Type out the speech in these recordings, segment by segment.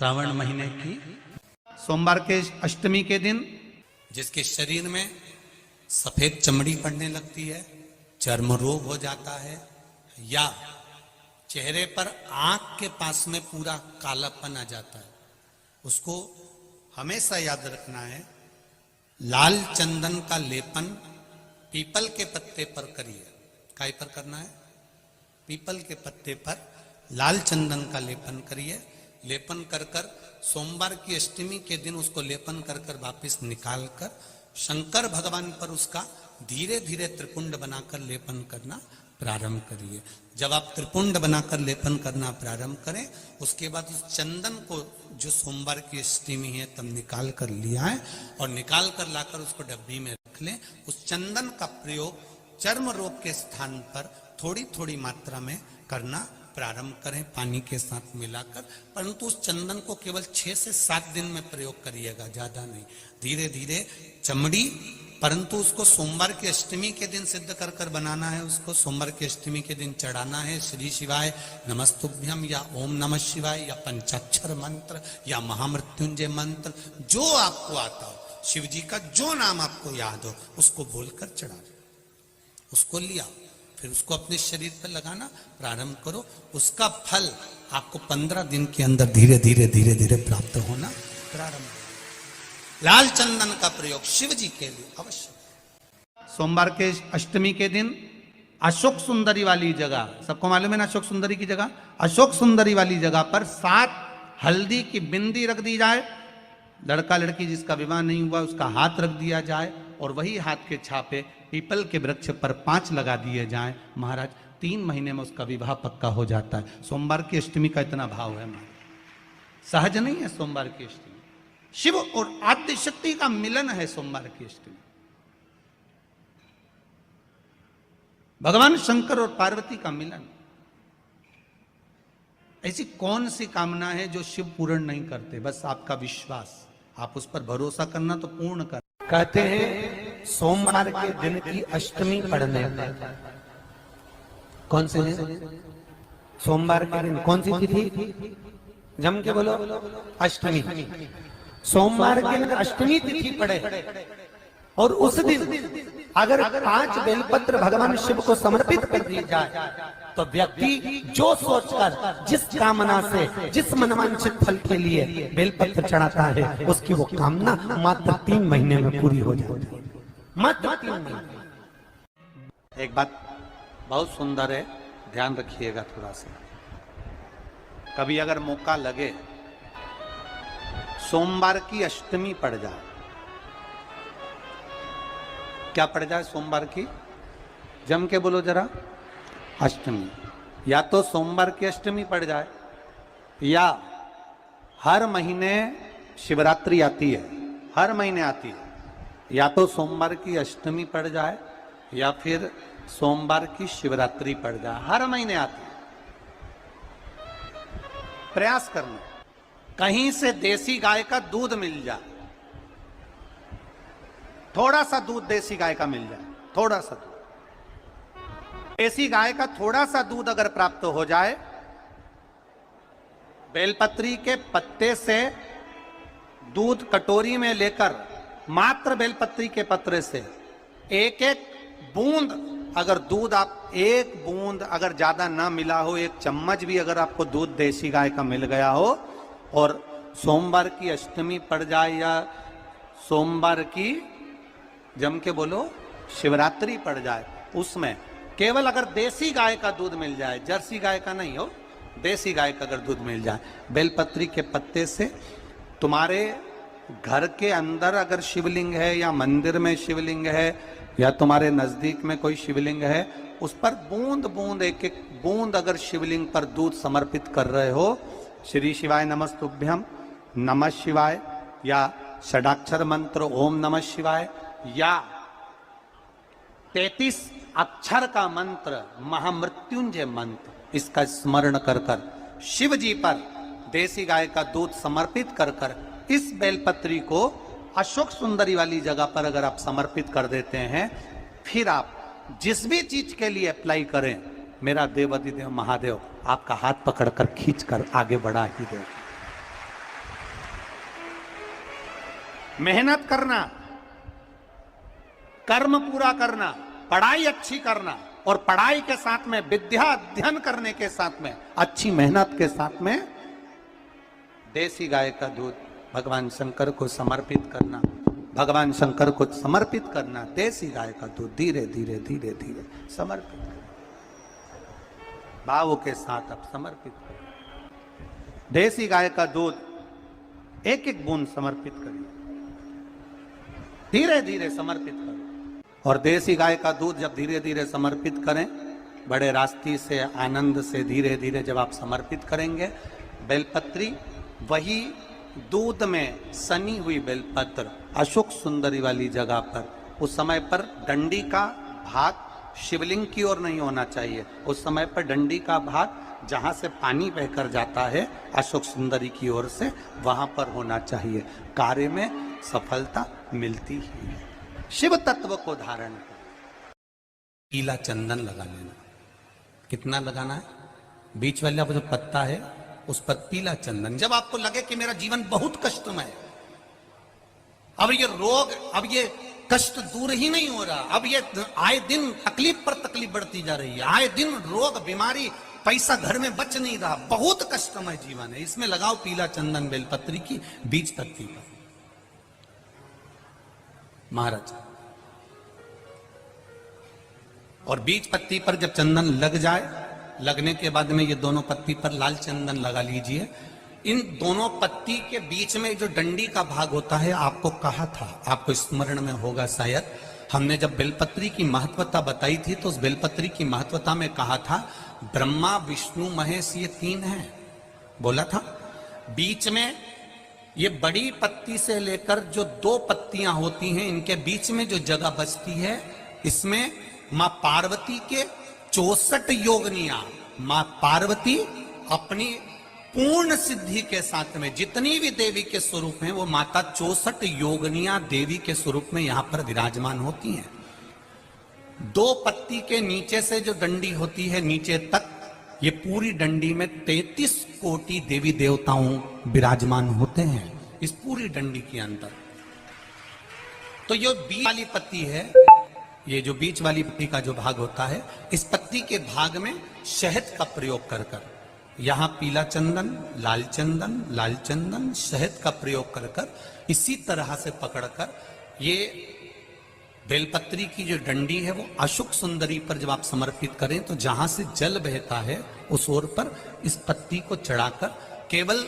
श्रावण महीने की सोमवार के अष्टमी के दिन जिसके शरीर में सफेद चमड़ी पड़ने लगती है, चर्म रोग हो जाता है, या चेहरे पर आंख के पास में पूरा कालापन आ जाता है, उसको हमेशा याद रखना है। लाल चंदन का लेपन पीपल के पत्ते पर करिए। काय पर करना है? पीपल के पत्ते पर लाल चंदन का लेपन करिए। लेपन कर कर सोमवार की अष्टमी के दिन उसको लेपन कर कर वापिस निकाल कर शंकर भगवान पर उसका धीरे धीरे त्रिपुंड बनाकर लेपन करना प्रारंभ करिए। जब आप त्रिपुंड बनाकर लेपन करना प्रारंभ करें, उसके बाद उस चंदन को जो सोमवार की अष्टमी है तब निकाल कर लिया है और निकाल कर लाकर उसको डब्बी में रख लें। उस चंदन का प्रयोग चर्म रोग के स्थान पर थोड़ी थोड़ी मात्रा में करना प्रारंभ करें, पानी के साथ मिलाकर। परंतु उस चंदन को केवल 6 से 7 दिन में प्रयोग करिएगा, ज्यादा नहीं। धीरे धीरे चमड़ी, परंतु उसको सोमवार की अष्टमी के दिन सिद्ध कर कर बनाना है। उसको सोमवार की अष्टमी के दिन चढ़ाना है श्री शिवाय नमस्तुभ्यम या ओम नमः शिवाय या पंचाक्षर मंत्र या महामृत्युंजय मंत्र, जो आपको आता हो, शिव जी का जो नाम आपको याद हो उसको बोलकर चढ़ा दो, उसको लिया, फिर उसको अपने शरीर पर लगाना प्रारंभ करो। उसका फल आपको 15 दिन के अंदर धीरे धीरे धीरे धीरे प्राप्त होना प्रारंभ हो। लाल चंदन का प्रयोग शिव जी के लिए अवश्य। सोमवार के अष्टमी के दिन अशोक सुंदरी वाली जगह, सबको मालूम है ना अशोक सुंदरी की जगह? अशोक सुंदरी वाली जगह पर 7 हल्दी की बिंदी रख दी जाए। लड़का लड़की जिसका विवाह नहीं हुआ उसका हाथ रख दिया जाए और वही हाथ के छापे पीपल के वृक्ष पर 5 लगा दिए जाएं। महाराज 3 महीने में उसका विवाह पक्का हो जाता है। सोमवार की अष्टमी का इतना भाव है महाराज, सहज नहीं है सोमवार की अष्टमी। शिव और आद्य शक्ति का मिलन है सोमवार की अष्टमी। भगवान शंकर और पार्वती का मिलन। ऐसी कौन सी कामना है जो शिव पूर्ण नहीं करते? बस आपका विश्वास, आप उस पर भरोसा करना तो पूर्ण कर। कहते हैं सोमवार के दिन की अष्टमी पढ़ने पर, कौन से दिन? सोमवार के दिन कौन सी तिथि? जम के बोलो, अष्टमी। सोमवार के दिन अष्टमी तिथि पढ़े और उस दिन अगर 5 बेलपत्र भगवान शिव को समर्पित कर दिए जाए तो व्यक्ति जो सोचकर, जिस कामना से, जिस मनवांछित फल के लिए बेलपत्र चढ़ाता है, उसकी वो कामना मात्र 3 महीने में पूरी हो जाती है। मात्र 3 महीने। एक बात बहुत सुंदर है, ध्यान रखिएगा थोड़ा सा। कभी अगर मौका लगे सोमवार की अष्टमी पड़ जाए, क्या पड़ जाए सोमवार की? जम के बोलो जरा। अष्टमी। या तो सोमवार की अष्टमी पड़ जाए, या हर महीने शिवरात्रि आती है, हर महीने आती है, या तो सोमवार की अष्टमी पड़ जाए या फिर सोमवार की शिवरात्रि पड़ जाए, हर महीने आती है। प्रयास करना कहीं से देसी गाय का दूध मिल जाए, थोड़ा सा दूध देसी गाय का मिल जाए, थोड़ा सा दूध देसी गाय का, थोड़ा सा दूध अगर प्राप्त हो जाए, बेलपत्री के पत्ते से दूध कटोरी में लेकर, मात्र बेलपत्री के पत्रे से एक एक बूंद, अगर दूध आप 1 बूंद अगर ज्यादा ना मिला हो, 1 चम्मच भी अगर आपको दूध देसी गाय का मिल गया हो और सोमवार की अष्टमी पड़ जाए या सोमवार की, जम के बोलो, शिवरात्रि पड़ जाए, उसमें केवल अगर देसी गाय का दूध मिल जाए, जर्सी गाय का नहीं हो, देसी गाय का अगर दूध मिल जाए, बेलपत्री के पत्ते से, तुम्हारे घर के अंदर अगर शिवलिंग है या मंदिर में शिवलिंग है या तुम्हारे नजदीक में कोई शिवलिंग है, उस पर बूंद बूंद, एक एक बूंद अगर शिवलिंग पर दूध समर्पित कर रहे हो, श्री शिवाय नमस्तुभ्यम, नमः शिवाय या षडाक्षर मंत्र ओम नमः शिवाय या 33 अक्षर का मंत्र महामृत्युंजय मंत्र, इसका स्मरण कर कर शिव जी पर देसी गाय का दूध समर्पित कर कर इस बेलपत्री को अशोक सुंदरी वाली जगह पर अगर आप समर्पित कर देते हैं, फिर आप जिस भी चीज के लिए अप्लाई करें, मेरा देवाधिदेव महादेव आपका हाथ पकड़कर खींचकर आगे बढ़ा ही दे। मेहनत करना, कर्म पूरा करना, पढ़ाई अच्छी करना, और पढ़ाई के साथ में विद्या अध्ययन करने के साथ में अच्छी मेहनत के साथ में देसी गाय का दूध भगवान शंकर को समर्पित करना, भगवान शंकर को समर्पित करना। देसी गाय का दूध धीरे धीरे धीरे धीरे समर्पित करना, भाव के साथ आप समर्पित करें। देसी गाय का दूध एक एक बूंद समर्पित करिए, धीरे धीरे समर्पित करो। और देसी गाय का दूध जब धीरे धीरे समर्पित करें, बड़े रास्ते से आनंद से धीरे धीरे जब आप समर्पित करेंगे, बेलपत्री वही दूध में सनी हुई बेलपत्र अशोक सुंदरी वाली जगह पर, उस समय पर डंडी का भाग शिवलिंग की ओर नहीं होना चाहिए, उस समय पर डंडी का भाग जहां से पानी बहकर जाता है अशोक सुंदरी की ओर से, वहां पर होना चाहिए। कार्य में सफलता मिलती ही है। शिव तत्व को धारण कर पीला चंदन लगा लेना। कितना लगाना है? बीच वाला जो पत्ता है उस पर पीला चंदन। जब आपको लगे कि मेरा जीवन बहुत कष्टमय है, अब ये रोग, अब ये कष्ट दूर ही नहीं हो रहा, अब ये आए दिन तकलीफ पर तकलीफ बढ़ती जा रही है, आए दिन रोग बीमारी, पैसा घर में बच नहीं रहा, बहुत कष्टमय जीवन है, इसमें लगाओ पीला चंदन बेलपत्री की बीज पत्ती पर। महाराज, और बीज पत्ती पर जब चंदन लग जाए, लगने के बाद में ये दोनों पत्ती पर लाल चंदन लगा लीजिए। इन दोनों पत्ती के बीच में जो डंडी का भाग होता है, आपको कहा था, आपको स्मरण में होगा शायद, हमने जब बेलपत्री की महत्वता बताई थी तो उस बेलपत्री की महत्वता में कहा था ब्रह्मा विष्णु महेश ये तीन हैं, बोला था। बीच में ये बड़ी पत्ती से लेकर जो दो पत्तियां होती हैं, इनके बीच में जो जगह बचती है, इसमें मां पार्वती के 64 योगनियां, मां पार्वती अपनी पूर्ण सिद्धि के साथ में जितनी भी देवी के स्वरूप हैं, वो माता 64 योगनियां देवी के स्वरूप में यहां पर विराजमान होती हैं। दो पत्ती के नीचे से जो डंडी होती है नीचे तक, ये पूरी डंडी में 33 कोटि देवी देवताओं विराजमान होते हैं इस पूरी डंडी के अंदर। तो ये बीच वाली पत्ती है, ये जो बीच वाली पत्ती का जो भाग होता है, इस पत्ती के भाग में शहद का प्रयोग कर कर, यहां पीला चंदन, लाल चंदन, लाल चंदन, शहद का प्रयोग कर कर, इसी तरह से पकड़कर ये बेलपत्री की जो डंडी है वो अशोक सुंदरी पर जब आप समर्पित करें, तो जहां से जल बहता है उस ओर पर इस पत्ती को चढ़ाकर केवल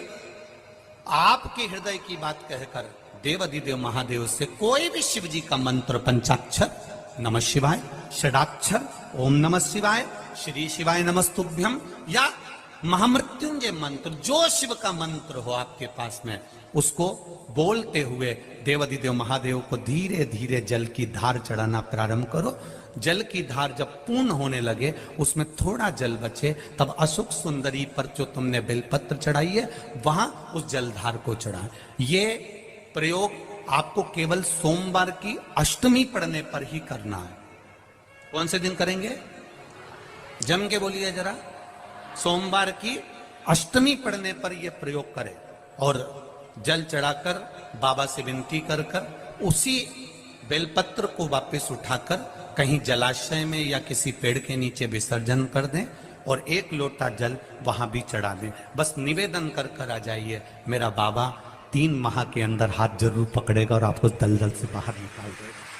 आपके हृदय की बात कहकर देवाधिदेव महादेव से कोई भी शिव जी का मंत्र, पंचाक्षर नमः शिवाय, षडाक्षर ओम नमः शिवाय, श्री शिवाय नमस्तुभ्यम, या महामृत्युंजय मंत्र, जो शिव का मंत्र हो आपके पास में, उसको बोलते हुए देवाधिदेव महादेव को धीरे धीरे जल की धार चढ़ाना प्रारंभ करो। जल की धार जब पूर्ण होने लगे, उसमें थोड़ा जल बचे, तब अशोक सुंदरी पर जो तुमने बेलपत्र चढ़ाई है वहां उस जलधार को चढ़ा। ये प्रयोग आपको केवल सोमवार की अष्टमी पढ़ने पर ही करना है। कौन से दिन करेंगे? जम के बोलिए जरा। सोमवार की अष्टमी पढ़ने पर यह प्रयोग करें और जल चढ़ाकर बाबा से विनती कर कर उसी बेलपत्र को वापस उठाकर कहीं जलाशय में या किसी पेड़ के नीचे विसर्जन कर दें और एक लोटा जल वहां भी चढ़ा दें। बस निवेदन कर कर आ जाइए, मेरा बाबा 3 माह के अंदर हाथ जरूर पकड़ेगा और आपको दलदल से बाहर निकाल देगा।